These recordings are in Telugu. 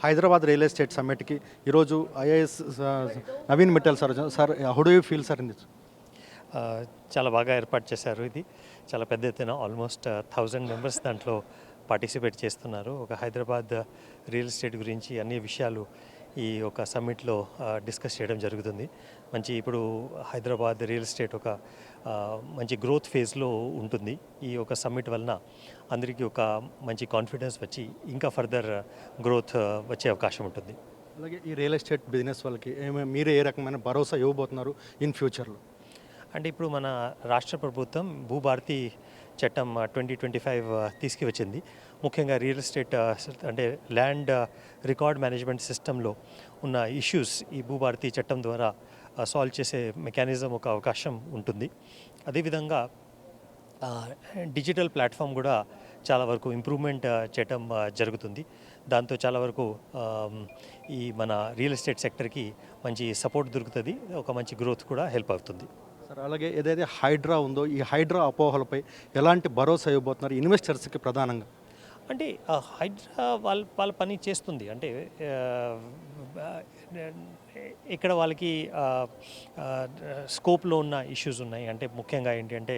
హైదరాబాద్ రియల్ ఎస్టేట్ సమ్మిట్కి ఈరోజు IAS Naveen Mittal sir sir how do you feel sir in this? ఆ, చాలా బాగా ఏర్పాటు చేశారు. ఇది చాలా పెద్ద ఎత్తున ఆల్మోస్ట్ 1000 మెంబర్స్ దాంట్లో పార్టిసిపేట్ చేస్తున్నారు. ఒక హైదరాబాద్ రియల్ ఎస్టేట్ గురించి అన్ని విషయాలు ఈ ఒక సమ్మిట్లో డిస్కస్ చేయడం జరుగుతుంది. మంచి ఇప్పుడు హైదరాబాద్ రియల్ ఎస్టేట్ ఒక మంచి గ్రోత్ ఫేజ్లో ఉంటుంది. ఈ ఒక సమ్మిట్ వలన అందరికీ ఒక మంచి కాన్ఫిడెన్స్ వచ్చి ఇంకా ఫర్దర్ గ్రోత్ వచ్చే అవకాశం ఉంటుంది. అలాగే ఈ రియల్ ఎస్టేట్ బిజినెస్ వాళ్ళకి మీరు ఏ రకమైన భరోసా ఇవ్వబోతున్నారు ఇన్ ఫ్యూచర్లో? అంటే ఇప్పుడు మన రాష్ట్ర ప్రభుత్వం భూభారతి చట్టం 2025 తీసుకువచ్చింది. ముఖ్యంగా రియల్ ఎస్టేట్ అంటే ల్యాండ్ రికార్డ్ మేనేజ్మెంట్ సిస్టంలో ఉన్న ఇష్యూస్ ఈ భూభారతి చట్టం ద్వారా సాల్వ్ చేసే మెకానిజం ఒక అవకాశం ఉంటుంది. అదేవిధంగా డిజిటల్ ప్లాట్ఫామ్ కూడా చాలా వరకు ఇంప్రూవ్మెంట్ చేయటం జరుగుతుంది. దాంతో చాలా వరకు ఈ మన రియల్ ఎస్టేట్ సెక్టర్కి మంచి సపోర్ట్ దొరుకుతుంది. ఒక మంచి గ్రోత్ కూడా హెల్ప్ అవుతుంది. సార్ అలాగే ఏదైతే హైడ్రా ఉందో ఈ హైడ్రా అపోహలపై ఎలాంటి భరోసా ఇవ్వబోతున్నారు ఇన్వెస్టర్స్కి ప్రధానంగా? అంటే హైడ్రా వాళ్ళ పని చేస్తుంది. అంటే ఇక్కడ వాళ్ళకి స్కోప్లో ఉన్న ఇష్యూస్ ఉన్నాయి. అంటే ముఖ్యంగా ఏంటి అంటే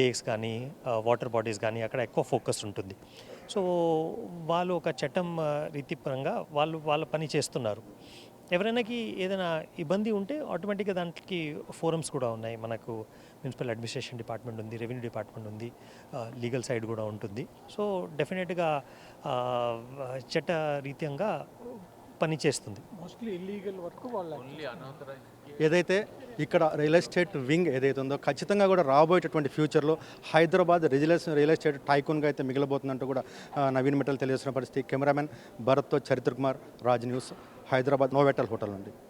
లేక్స్ కానీ వాటర్ బాడీస్ కానీ అక్కడ ఎక్కువ ఫోకస్ ఉంటుంది. సో వాళ్ళు ఒక చట్టం రీతిపరంగా వాళ్ళ పని చేస్తున్నారు. ఎవరైనాకి ఏదైనా ఇబ్బంది ఉంటే ఆటోమేటిక్గా దానికి ఫోరమ్స్ కూడా ఉన్నాయి. మనకు మున్సిపల్ అడ్మినిస్ట్రేషన్ డిపార్ట్మెంట్ ఉంది, రెవెన్యూ డిపార్ట్మెంట్ ఉంది, లీగల్ సైడ్ కూడా ఉంటుంది. సో డెఫినెట్గా చట్ట రీత్యంగా పని చేస్తుంది. మోస్ట్లీ ఇల్లీగల్ వరకు వాళ్ళు ఏదైతే ఇక్కడ రియల్ ఎస్టేట్ వింగ్ ఏదైతే ఉందో ఖచ్చితంగా కూడా రాబోయేటటువంటి ఫ్యూచర్లో హైదరాబాద్ రియల్ ఎస్టేట్ టైకూన్గా అయితే మిగలబోతుందంటూ కూడా నవీన్ మిట్టల్ తెలియజేసిన పరిస్థితి. కెమెరామెన్ భరత్తో చరిత్ర Kumar, Raj news, Hyderabad Novotel hotel నుండి.